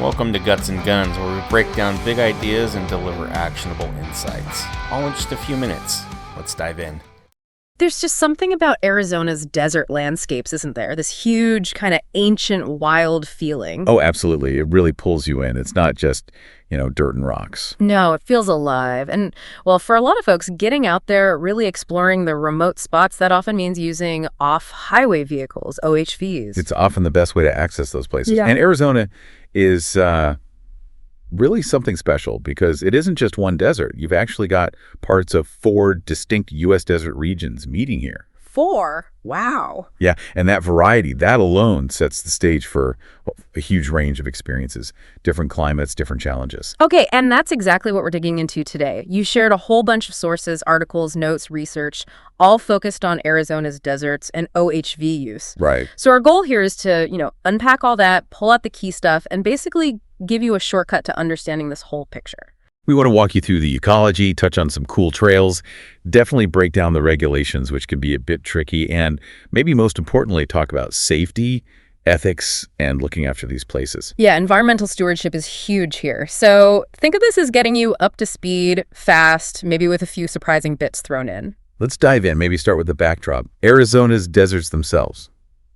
Welcome to Guts and Guns, where we break down big ideas and deliver actionable insights. All in just a few minutes. Let's dive in. There's just something about Arizona's desert landscapes, isn't there? This huge, kind of ancient, wild feeling. Oh, absolutely. It really pulls you in. It's not just, dirt and rocks. No, it feels alive. And, well, for a lot of folks, getting out there, really exploring the remote spots, that often means using off-highway vehicles, OHVs. It's often the best way to access those places. Yeah. And Arizona is really something special because it isn't just one desert. You've actually got parts of 4 distinct U.S. desert regions meeting here. 4? Wow. Yeah, and that variety, that alone sets the stage for a huge range of experiences, different climates, different challenges. Okay, and that's exactly what we're digging into today. You shared a whole bunch of sources, articles, notes, research, all focused on Arizona's deserts and OHV use. Right. So our goal here is to, unpack all that, pull out the key stuff, and basically give you a shortcut to understanding this whole picture. We want to walk you through the ecology, touch on some cool trails, definitely break down the regulations, which can be a bit tricky, and maybe most importantly, talk about safety, ethics, and looking after these places. Yeah, environmental stewardship is huge here. So think of this as getting you up to speed, fast, maybe with a few surprising bits thrown in. Let's dive in, maybe start with the backdrop. Arizona's deserts themselves.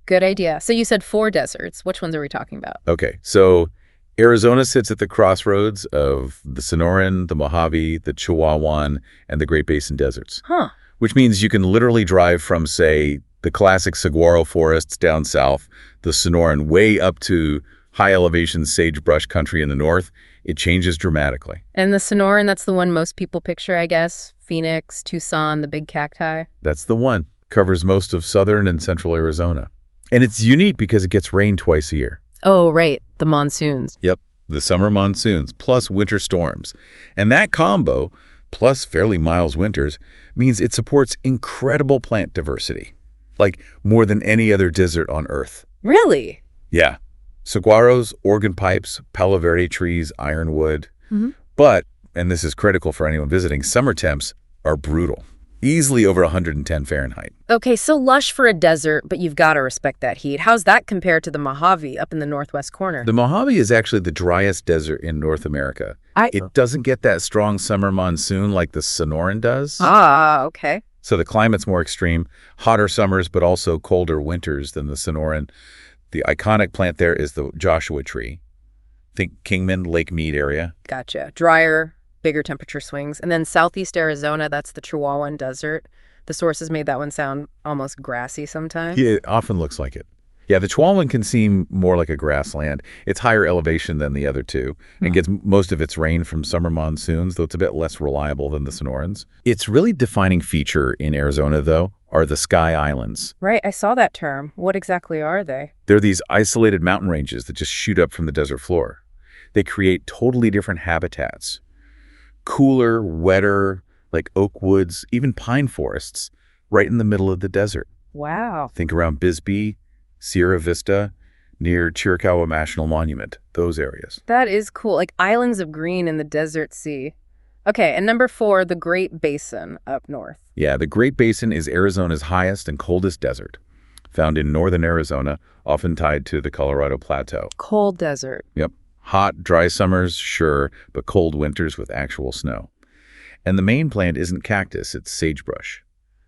Good idea. So you said 4 deserts. Which ones are we talking about? Okay, so Arizona sits at the crossroads of the Sonoran, the Mojave, the Chihuahuan, and the Great Basin deserts. Huh. Which means you can literally drive from, say, the classic saguaro forests down south, the Sonoran, way up to high-elevation sagebrush country in the north. It changes dramatically. And the Sonoran, that's the one most people picture, I guess. Phoenix, Tucson, the big cacti. That's the one. Covers most of southern and central Arizona. And it's unique because it gets rain twice a year. Oh, right. The monsoons. Yep. The summer monsoons plus winter storms. And that combo, plus fairly mild winters, means it supports incredible plant diversity, like more than any other desert on Earth. Really? Yeah. Saguaros, organ pipes, Palo Verde trees, ironwood. Mm-hmm. But, and this is critical for anyone visiting, summer temps are brutal. Easily over 110 Fahrenheit. Okay, so lush for a desert, but you've got to respect that heat. How's that compared to the Mojave up in the northwest corner? The Mojave is actually the driest desert in North America. It doesn't get that strong summer monsoon like the Sonoran does. Ah, okay. So the climate's more extreme, hotter summers, but also colder winters than the Sonoran. The iconic plant there is the Joshua tree. Think Kingman, Lake Mead area. Gotcha. Drier, bigger temperature swings. And then southeast Arizona, that's the Chihuahuan Desert. The sources made that one sound almost grassy sometimes. Yeah, it often looks like it. Yeah, the Chihuahuan can seem more like a grassland. It's higher elevation than the other two and gets most of its rain from summer monsoons, though it's a bit less reliable than the Sonorans. Its really defining feature in Arizona, though, are the Sky Islands. Right, I saw that term. What exactly are they? They're these isolated mountain ranges that just shoot up from the desert floor. They create totally different habitats. Cooler, wetter, like oak woods, even pine forests, right in the middle of the desert. Wow. Think around Bisbee, Sierra Vista, near Chiricahua National Monument, those areas. That is cool, like islands of green in the desert sea. Okay, and number 4, the Great Basin up north. Yeah, the Great Basin is Arizona's highest and coldest desert, found in northern Arizona, often tied to the Colorado Plateau. Cold desert. Yep. Hot, dry summers, sure, but cold winters with actual snow. And the main plant isn't cactus, it's sagebrush.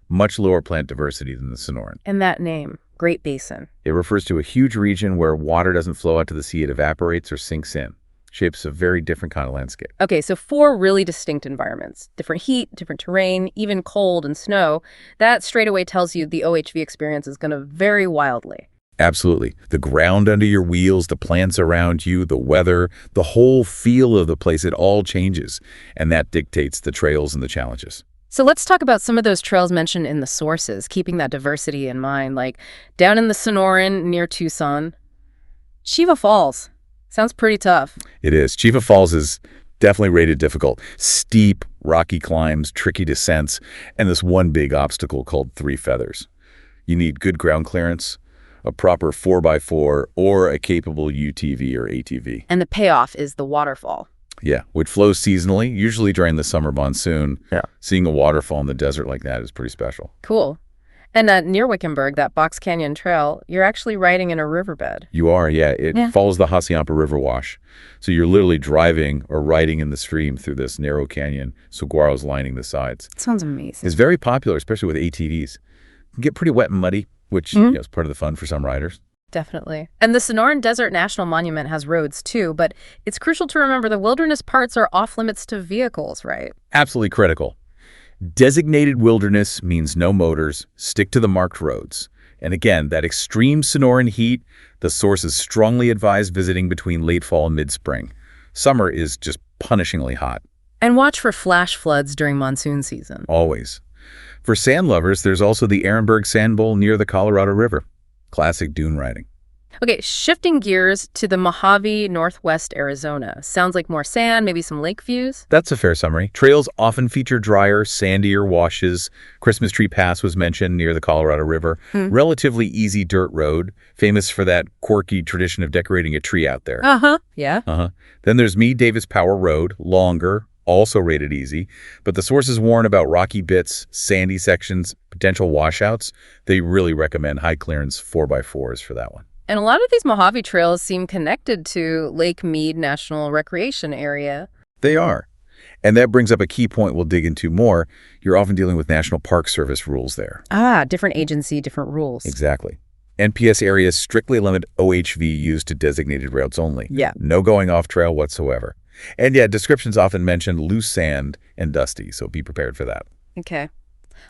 Much lower plant diversity than the Sonoran. And that name, Great Basin. It refers to a huge region where water doesn't flow out to the sea, it evaporates or sinks in. Shapes a very different kind of landscape. Okay, so 4 really distinct environments. Different heat, different terrain, even cold and snow. That straight away tells you the OHV experience is going to vary wildly. Absolutely. The ground under your wheels, the plants around you, the weather, the whole feel of the place, it all changes. And that dictates the trails and the challenges. So let's talk about some of those trails mentioned in the sources, keeping that diversity in mind, like down in the Sonoran near Tucson. Chiva Falls. Sounds pretty tough. It is. Chiva Falls is definitely rated difficult. Steep, rocky climbs, tricky descents, and this one big obstacle called 3 feathers. You need good ground clearance, a proper 4x4, or a capable UTV or ATV. And the payoff is the waterfall. Yeah, which flows seasonally, usually during the summer monsoon. Yeah. Seeing a waterfall in the desert like that is pretty special. Cool. And near Wickenburg, that Box Canyon Trail, you're actually riding in a riverbed. You are, yeah. It follows the Hassayampa River wash. So you're literally driving or riding in the stream through this narrow canyon. Saguaros lining the sides. Sounds amazing. It's very popular, especially with ATVs. It can get pretty wet and muddy, which is part of the fun for some riders. Definitely. And the Sonoran Desert National Monument has roads too, but it's crucial to remember the wilderness parts are off limits to vehicles, right? Absolutely critical. Designated wilderness means no motors, stick to the marked roads. And again, that extreme Sonoran heat, the sources strongly advise visiting between late fall and mid-spring. Summer is just punishingly hot. And watch for flash floods during monsoon season. Always. For sand lovers, there's also the Ehrenberg Sand Bowl near the Colorado River. Classic dune riding. Okay, shifting gears to the Mojave, northwest Arizona. Sounds like more sand, maybe some lake views? That's a fair summary. Trails often feature drier, sandier washes. Christmas Tree Pass was mentioned near the Colorado River. Relatively easy dirt road, famous for that quirky tradition of decorating a tree out there. Yeah. Then there's Meade Davis Power Road, longer, also rated easy. But the sources warn about rocky bits, sandy sections, potential washouts. They really recommend high clearance 4x4s for that one. And a lot of these Mojave trails seem connected to Lake Mead National Recreation Area. They are. And that brings up a key point we'll dig into more. You're often dealing with National Park Service rules there. Different agency, different rules. Exactly. NPS areas strictly limit OHV use to designated routes only. Yeah. No going off trail whatsoever. And yeah, descriptions often mention loose sand and dusty, so be prepared for that. Okay.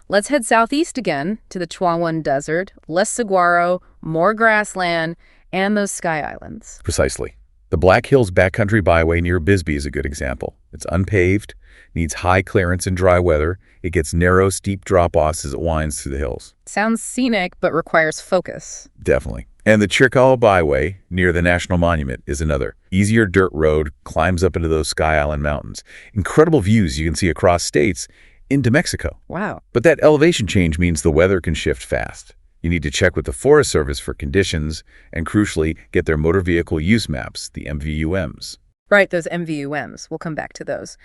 Let's head southeast again to the Chihuahuan Desert, less saguaro, more grassland, and those sky islands. Precisely. The Black Hills Backcountry Byway near Bisbee is a good example. It's unpaved, needs high clearance in dry weather. It gets narrow, steep drop-offs as it winds through the hills. Sounds scenic, but requires focus. Definitely. And the Chiricahua Byway near the National Monument is another. Easier dirt road, climbs up into those Sky Island mountains. Incredible views you can see across states into Mexico. Wow. But that elevation change means the weather can shift fast. You need to check with the Forest Service for conditions and, crucially, get their motor vehicle use maps, the MVUMs. Right, those MVUMs. We'll come back to those.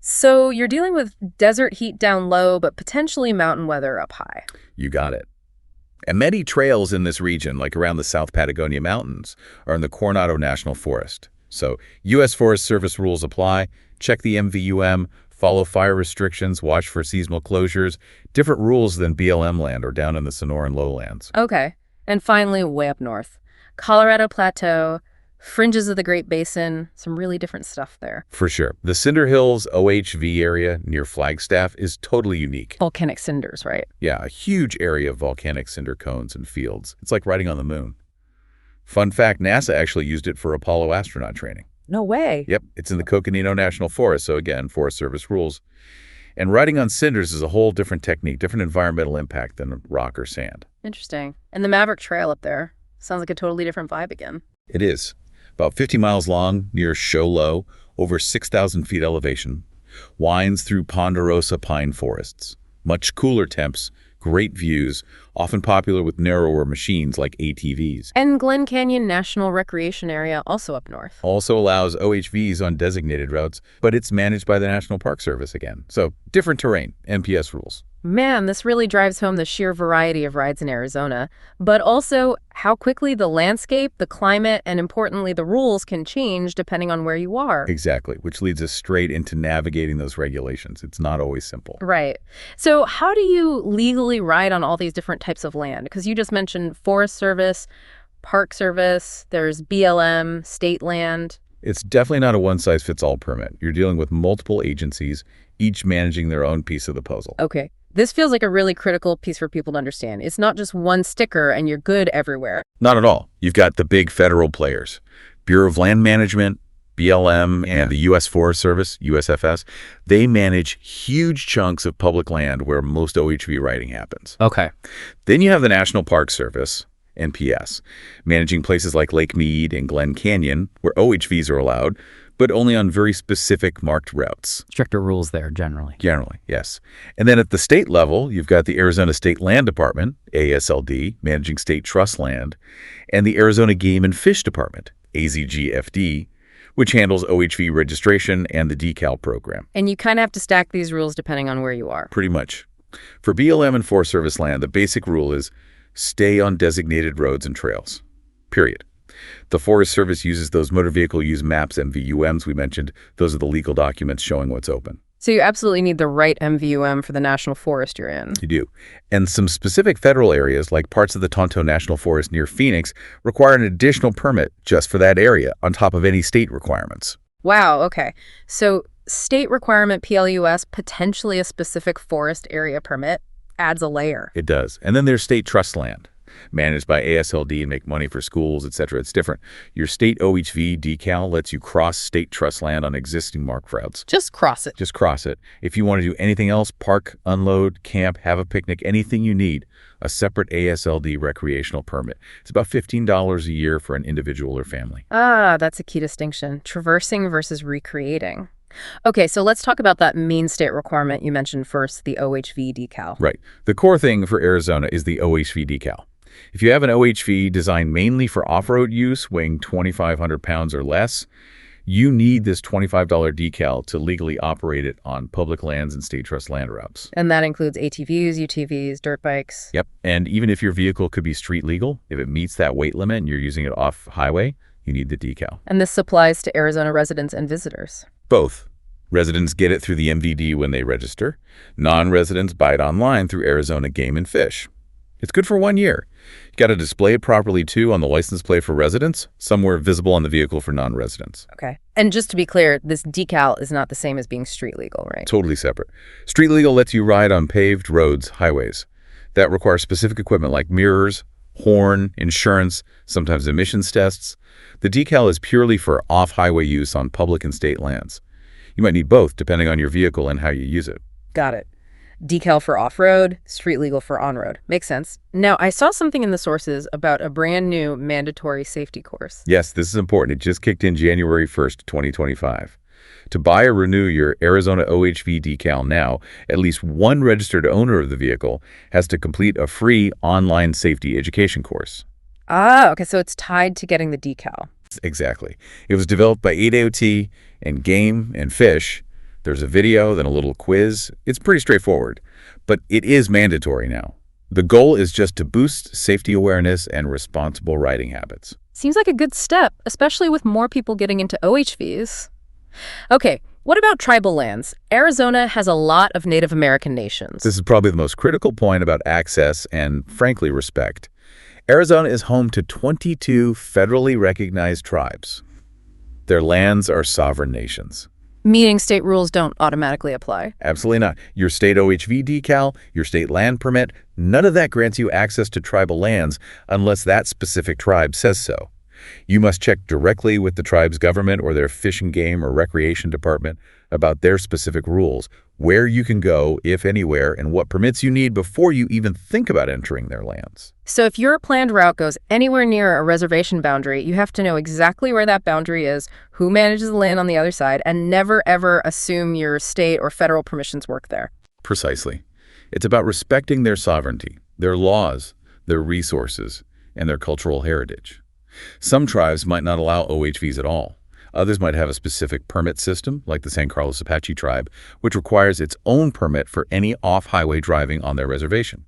So you're dealing with desert heat down low, but potentially mountain weather up high. You got it. And many trails in this region, like around the South Patagonia Mountains, are in the Coronado National Forest. So U.S. Forest Service rules apply. Check the MVUM. Follow fire restrictions, watch for seasonal closures, different rules than BLM land or down in the Sonoran lowlands. Okay. And finally, way up north. Colorado Plateau, fringes of the Great Basin, some really different stuff there. For sure. The Cinder Hills OHV area near Flagstaff is totally unique. Volcanic cinders, right? Yeah, a huge area of volcanic cinder cones and fields. It's like riding on the moon. Fun fact, NASA actually used it for Apollo astronaut training. No way. Yep, it's in the Coconino National Forest, so again, Forest Service rules. And riding on cinders is a whole different technique, different environmental impact than rock or sand. Interesting. And the Maverick Trail up there sounds like a totally different vibe again. It is. About 50 miles long, near Show Low, over 6,000 feet elevation, winds through ponderosa pine forests. Much cooler temps, great views, often popular with narrower machines like ATVs. And Glen Canyon National Recreation Area, also up north. Also allows OHVs on designated routes, but it's managed by the National Park Service again. So different terrain, NPS rules. Man, this really drives home the sheer variety of rides in Arizona, but also how quickly the landscape, the climate, and importantly, the rules can change depending on where you are. Exactly, which leads us straight into navigating those regulations. It's not always simple. Right. So how do you legally ride on all these different types of land? Because you just mentioned Forest Service, Park Service, there's BLM, state land. It's definitely not a one-size-fits-all permit. You're dealing with multiple agencies, each managing their own piece of the puzzle. Okay. This feels like a really critical piece for people to understand. It's not just one sticker and you're good everywhere. Not at all. You've got the big federal players, Bureau of Land Management, BLM, and the U.S. Forest Service, USFS. They manage huge chunks of public land where most OHV riding happens. Okay. Then you have the National Park Service, NPS, managing places like Lake Mead and Glen Canyon, where OHVs are allowed, but only on very specific marked routes. Stricter rules there, generally. Generally, yes. And then at the state level, you've got the Arizona State Land Department, ASLD, managing state trust land, and the Arizona Game and Fish Department, AZGFD, which handles OHV registration and the decal program. And you kind of have to stack these rules depending on where you are. Pretty much. For BLM and Forest Service land, the basic rule is stay on designated roads and trails, period. The Forest Service uses those motor vehicle use maps, MVUMs we mentioned. Those are the legal documents showing what's open. So you absolutely need the right MVUM for the national forest you're in. You do. And some specific federal areas, like parts of the Tonto National Forest near Phoenix, require an additional permit just for that area, on top of any state requirements. Wow, okay. So state requirement PLUS, potentially a specific forest area permit, adds a layer. It does. And then there's state trust land, managed by ASLD and make money for schools, etc. It's different. Your state OHV decal lets you cross state trust land on existing marked routes. Just cross it. Just cross it. If you want to do anything else, park, unload, camp, have a picnic, anything you need, a separate ASLD recreational permit. It's about $15 a year for an individual or family. Ah, that's a key distinction. Traversing versus recreating. Okay, so let's talk about that main state requirement you mentioned first, the OHV decal. Right. The core thing for Arizona is the OHV decal. If you have an OHV designed mainly for off-road use, weighing 2,500 pounds or less, you need this $25 decal to legally operate it on public lands and state trust land routes. And that includes ATVs, UTVs, dirt bikes. Yep. And even if your vehicle could be street legal, if it meets that weight limit and you're using it off highway, you need the decal. And this applies to Arizona residents and visitors. Both. Residents get it through the MVD when they register. Non-residents buy it online through Arizona Game and Fish. It's good for 1 year. You got to display it properly, too, on the license plate for residents, somewhere visible on the vehicle for non-residents. Okay. And just to be clear, this decal is not the same as being street legal, right? Totally separate. Street legal lets you ride on paved roads, highways. That requires specific equipment like mirrors, horn, insurance, sometimes emissions tests. The decal is purely for off-highway use on public and state lands. You might need both, depending on your vehicle and how you use it. Got it. Decal for off-road, street legal for on-road. Makes sense. Now, I saw something in the sources about a brand new mandatory safety course. Yes, this is important. It just kicked in January 1st, 2025. To buy or renew your Arizona OHV decal now, at least one registered owner of the vehicle has to complete a free online safety education course. Ah, okay, so it's tied to getting the decal. Exactly. It was developed by ADOT and Game and Fish. There's a video, then a little quiz. It's pretty straightforward, but it is mandatory now. The goal is just to boost safety awareness and responsible riding habits. Seems like a good step, especially with more people getting into OHVs. Okay, what about tribal lands? Arizona has a lot of Native American nations. This is probably the most critical point about access and, frankly, respect. Arizona is home to 22 federally recognized tribes. Their lands are sovereign nations. Meaning state rules don't automatically apply. Absolutely not. Your state OHV decal, your state land permit, none of that grants you access to tribal lands unless that specific tribe says so. You must check directly with the tribe's government or their fish and game or recreation department about their specific rules, where you can go, if anywhere, and what permits you need before you even think about entering their lands. So if your planned route goes anywhere near a reservation boundary, you have to know exactly where that boundary is, who manages the land on the other side, and never ever assume your state or federal permissions work there. Precisely. It's about respecting their sovereignty, their laws, their resources, and their cultural heritage. Some tribes might not allow OHVs at all. Others might have a specific permit system, like the San Carlos Apache tribe, which requires its own permit for any off-highway driving on their reservation.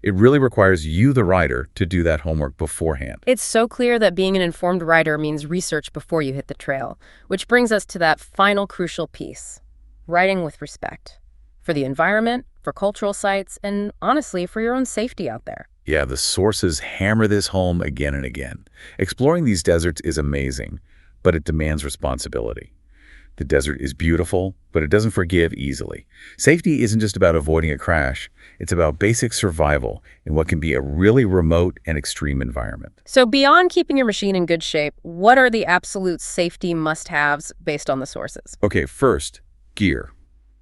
It really requires you, the rider, to do that homework beforehand. It's so clear that being an informed rider means research before you hit the trail, which brings us to that final crucial piece, riding with respect. For the environment, for cultural sites, and honestly, for your own safety out there. Yeah, the sources hammer this home again and again. Exploring these deserts is amazing, but it demands responsibility. The desert is beautiful, but it doesn't forgive easily. Safety isn't just about avoiding a crash. It's about basic survival in what can be a really remote and extreme environment. So beyond keeping your machine in good shape, what are the absolute safety must-haves based on the sources? Okay, first, gear.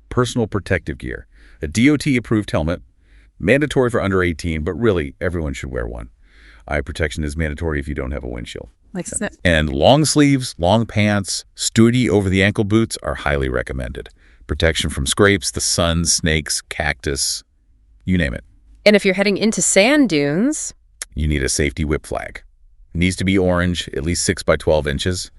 Personal protective gear. A DOT-approved helmet, mandatory for under 18, but really, everyone should wear one. Eye protection is mandatory if you don't have a windshield. And long sleeves, long pants, sturdy over-the-ankle boots are highly recommended. Protection from scrapes, the sun, snakes, cactus, you name it. And if you're heading into sand dunes, you need a safety whip flag. It needs to be orange, at least 6 by 12 inches,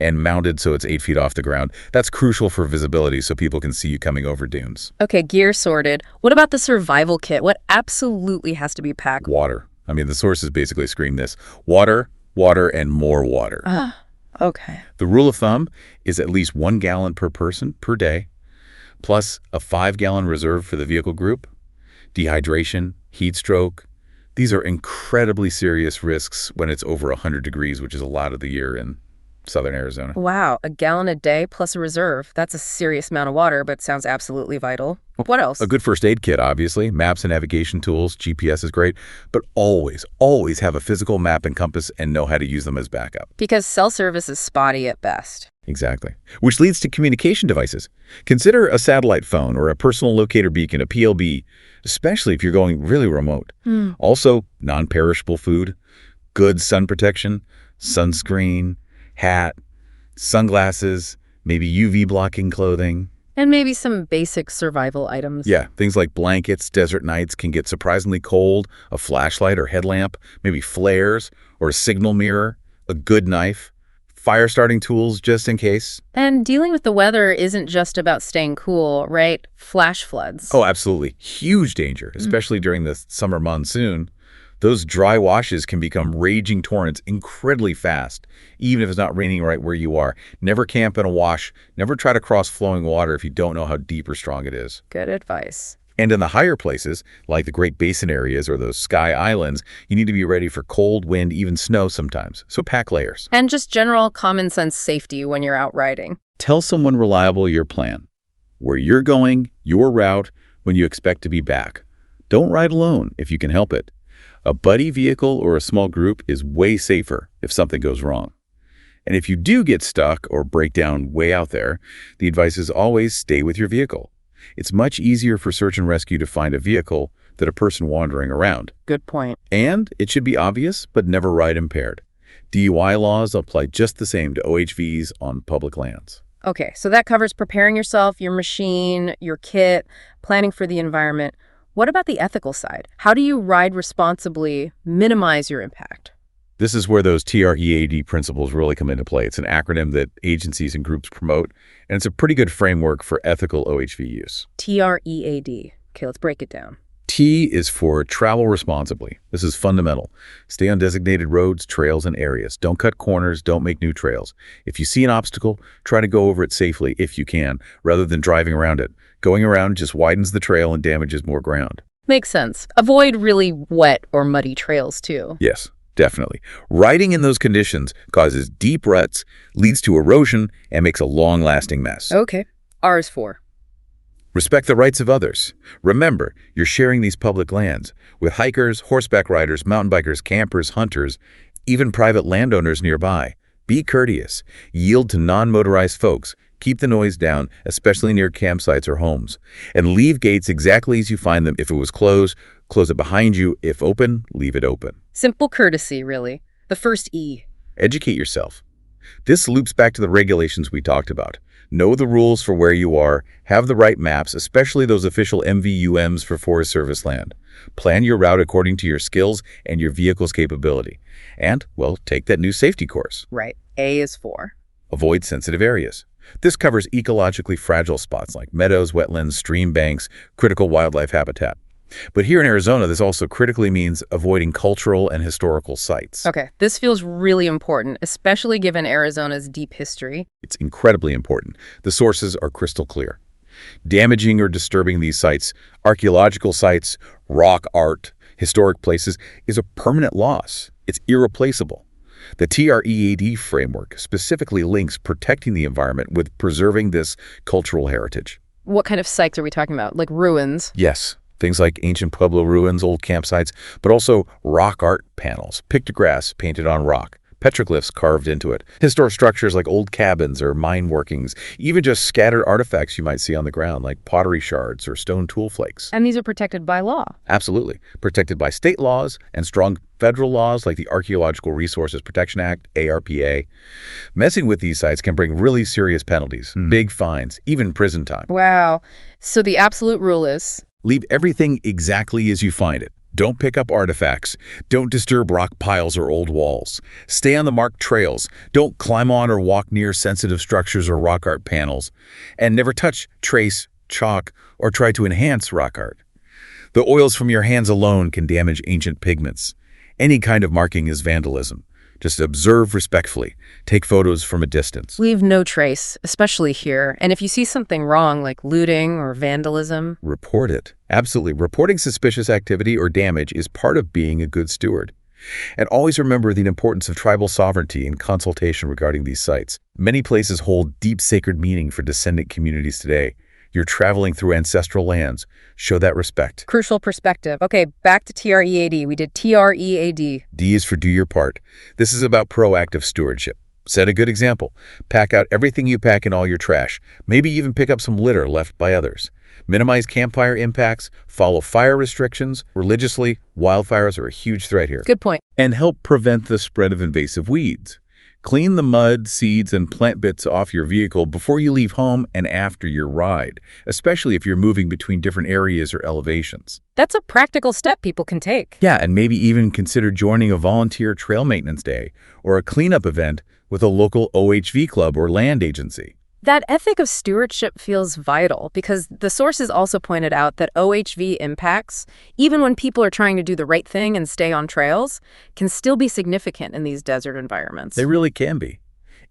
and mounted so it's 8 feet off the ground. That's crucial for visibility so people can see you coming over dunes. Okay, gear sorted. What about the survival kit? What absolutely has to be packed? Water. I mean, the sources basically scream this. Water, water, and more water. Okay. The rule of thumb is at least 1 gallon per person per day, plus a 5-gallon reserve for the vehicle group. Dehydration, heat stroke. These are incredibly serious risks when it's over 100 degrees, which is a lot of the year in southern Arizona. Wow, a gallon a day plus a reserve. That's a serious amount of water, but sounds absolutely vital. What else? A good first aid kit, obviously. Maps and navigation tools. GPS is great. But always, always have a physical map and compass and know how to use them as backup. Because cell service is spotty at best. Exactly. Which leads to communication devices. Consider a satellite phone or a personal locator beacon, a PLB, especially if you're going really remote. Also, non-perishable food, good sun protection, sunscreen, hat, sunglasses, maybe UV blocking clothing. And maybe some basic survival items. Yeah, things like blankets. Desert nights can get surprisingly cold. A flashlight or headlamp, maybe flares or a signal mirror, a good knife, fire starting tools just in case. And dealing with the weather isn't just about staying cool, right? Flash floods. Oh, absolutely. Huge danger, especially during the summer monsoon. Those dry washes can become raging torrents incredibly fast, even if it's not raining right where you are. Never camp in a wash. Never try to cross flowing water if you don't know how deep or strong it is. Good advice. And in the higher places, like the Great Basin areas or those sky islands, you need to be ready for cold, wind, even snow sometimes. So pack layers. And just general common sense safety when you're out riding. Tell someone reliable your plan, where you're going, your route, when you expect to be back. Don't ride alone if you can help it. A buddy vehicle or a small group is way safer if something goes wrong. And if you do get stuck or break down way out there, the advice is always stay with your vehicle. It's much easier for search and rescue to find a vehicle than a person wandering around. Good point. And it should be obvious, but never ride impaired. DUI laws apply just the same to OHVs on public lands. Okay, so that covers preparing yourself, your machine, your kit, planning for the environment. What about the ethical side? How do you ride responsibly, minimize your impact? This is where those TREAD principles really come into play. It's an acronym that agencies and groups promote, and it's a pretty good framework for ethical OHV use. TREAD. Okay, let's break it down. T is for travel responsibly. This is fundamental. Stay on designated roads, trails, and areas. Don't cut corners. Don't make new trails. If you see an obstacle, try to go over it safely if you can, rather than driving around it. Going around just widens the trail and damages more ground. Makes sense. Avoid really wet or muddy trails, too. Yes, definitely. Riding in those conditions causes deep ruts, leads to erosion, and makes a long-lasting mess. Okay. R is for. Respect the rights of others. Remember, you're sharing these public lands with hikers, horseback riders, mountain bikers, campers, hunters, even private landowners nearby. Be courteous. Yield to non-motorized folks. Keep the noise down, especially near campsites or homes. And leave gates exactly as you find them. If it was closed, close it behind you. If open, leave it open. Simple courtesy, really. The first E. Educate yourself. This loops back to the regulations we talked about. Know the rules for where you are. Have the right maps, especially those official MVUMs for Forest Service land. Plan your route according to your skills and your vehicle's capability. And, well, take that new safety course. Right. A is for. Avoid sensitive areas. This covers ecologically fragile spots like meadows, wetlands, stream banks, critical wildlife habitat. But here in Arizona, this also critically means avoiding cultural and historical sites. Okay, this feels really important, especially given Arizona's deep history. It's incredibly important. The sources are crystal clear. Damaging or disturbing these sites, archaeological sites, rock art, historic places, is a permanent loss. It's irreplaceable. The TREAD framework specifically links protecting the environment with preserving this cultural heritage. What kind of sites are we talking about? Like ruins? Yes. Things like ancient Pueblo ruins, old campsites, but also rock art panels, pictographs painted on rock, petroglyphs carved into it, historic structures like old cabins or mine workings, even just scattered artifacts you might see on the ground like pottery shards or stone tool flakes. And these are protected by law? Absolutely. Protected by state laws and strong federal laws like the Archaeological Resources Protection Act, ARPA. Messing with these sites can bring really serious penalties, big fines, even prison time. Wow. So the absolute rule is? Leave everything exactly as you find it. Don't pick up artifacts. Don't disturb rock piles or old walls. Stay on the marked trails. Don't climb on or walk near sensitive structures or rock art panels. And never touch, trace, chalk, or try to enhance rock art. The oils from your hands alone can damage ancient pigments. Any kind of marking is vandalism. Just observe respectfully. Take photos from a distance. Leave no trace, especially here. And if you see something wrong, like looting or vandalism, Report it. Absolutely. Reporting suspicious activity or damage is part of being a good steward. And always remember the importance of tribal sovereignty and consultation regarding these sites. Many places hold deep sacred meaning for descendant communities today. You're traveling through ancestral lands. Show that respect. crucial perspective. Okay, back to TREAD. We did TREAD. D is for do your part. This is about proactive stewardship. Set a good example. Pack out everything you pack in all your trash. Maybe even pick up some litter left by others. Minimize campfire impacts. Follow fire restrictions religiously. Wildfires are a huge threat here. Good point. And help prevent the spread of invasive weeds. Clean the mud, seeds, and plant bits off your vehicle before you leave home and after your ride, especially if you're moving between different areas or elevations. That's a practical step people can take. Yeah, and maybe even consider joining a volunteer trail maintenance day or a cleanup event with a local OHV club or land agency. That ethic of stewardship feels vital because the sources also pointed out that OHV impacts, even when people are trying to do the right thing and stay on trails, can still be significant in these desert environments. They really can be.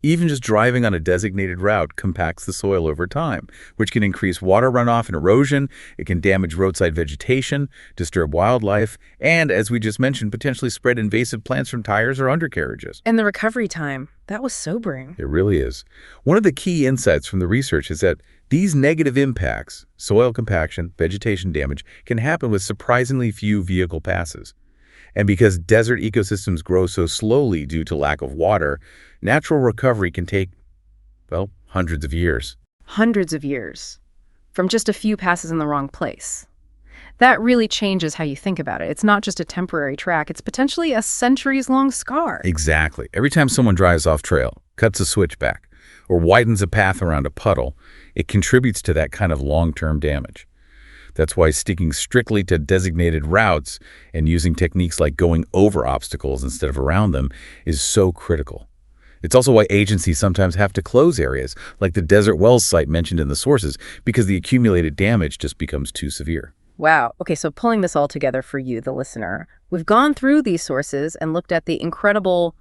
Even just driving on a designated route compacts the soil over time, which can increase water runoff and erosion. It can damage roadside vegetation, disturb wildlife, and, as we just mentioned, potentially spread invasive plants from tires or undercarriages. And the recovery time, that was sobering. It really is. One of the key insights from the research is that these negative impacts, soil compaction, vegetation damage, can happen with surprisingly few vehicle passes. And because desert ecosystems grow so slowly due to lack of water, natural recovery can take, well, hundreds of years. Hundreds of years from just a few passes in the wrong place. That really changes how you think about it. It's not just a temporary track, it's potentially a centuries-long scar. Exactly. Every time someone drives off trail, cuts a switchback, or widens a path around a puddle, it contributes to that kind of long-term damage. That's why sticking strictly to designated routes and using techniques like going over obstacles instead of around them is so critical. It's also why agencies sometimes have to close areas, like the Desert Wells site mentioned in the sources, because the accumulated damage just becomes too severe. Wow. Okay, so pulling this all together for you, the listener, we've gone through these sources and looked at the incredible,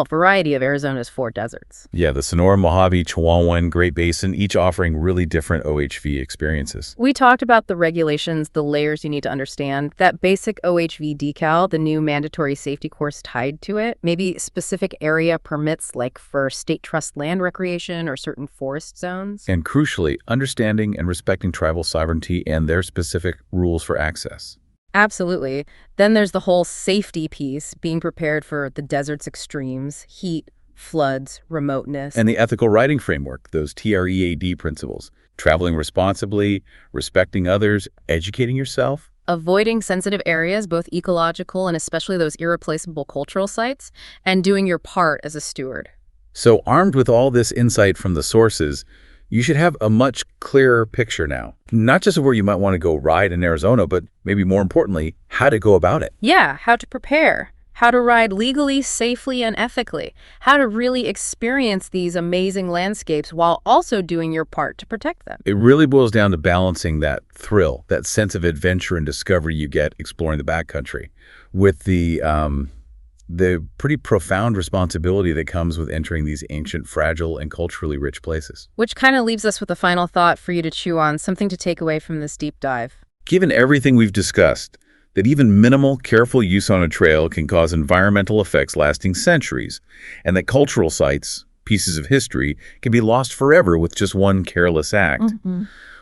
variety of Arizona's 4 deserts. Yeah, the Sonoran, Mojave, Chihuahuan, Great Basin, each offering really different OHV experiences. We talked about the regulations, the layers you need to understand, that basic OHV decal, the new mandatory safety course tied to it, maybe specific area permits like for state trust land recreation or certain forest zones. And crucially, understanding and respecting tribal sovereignty and their specific rules for access. Absolutely. Then there's the whole safety piece, being prepared for the desert's extremes, heat, floods, remoteness. And the ethical riding framework, those TREAD principles. Traveling responsibly, respecting others, educating yourself. Avoiding sensitive areas, both ecological and especially those irreplaceable cultural sites, and doing your part as a steward. So armed with all this insight from the sources, you should have a much clearer picture now. Not just of where you might want to go ride in Arizona, but maybe more importantly, how to go about it. Yeah, how to prepare, how to ride legally, safely, and ethically, how to really experience these amazing landscapes while also doing your part to protect them. It really boils down to balancing that thrill, that sense of adventure and discovery you get exploring the backcountry with the pretty profound responsibility that comes with entering these ancient, fragile, and culturally rich places. Which kind of leaves us with a final thought for you to chew on, something to take away from this deep dive. Given everything we've discussed, that even minimal, careful use on a trail can cause environmental effects lasting centuries, and that cultural sites, pieces of history, can be lost forever with just one careless act.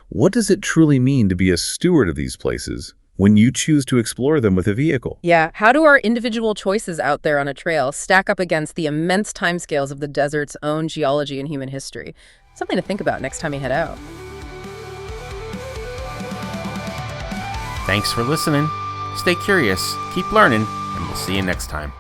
What does it truly mean to be a steward of these places when you choose to explore them with a vehicle? Yeah, how do our individual choices out there on a trail stack up against the immense timescales of the desert's own geology and human history? Something to think about next time you head out. Thanks for listening. Stay curious, keep learning, and we'll see you next time.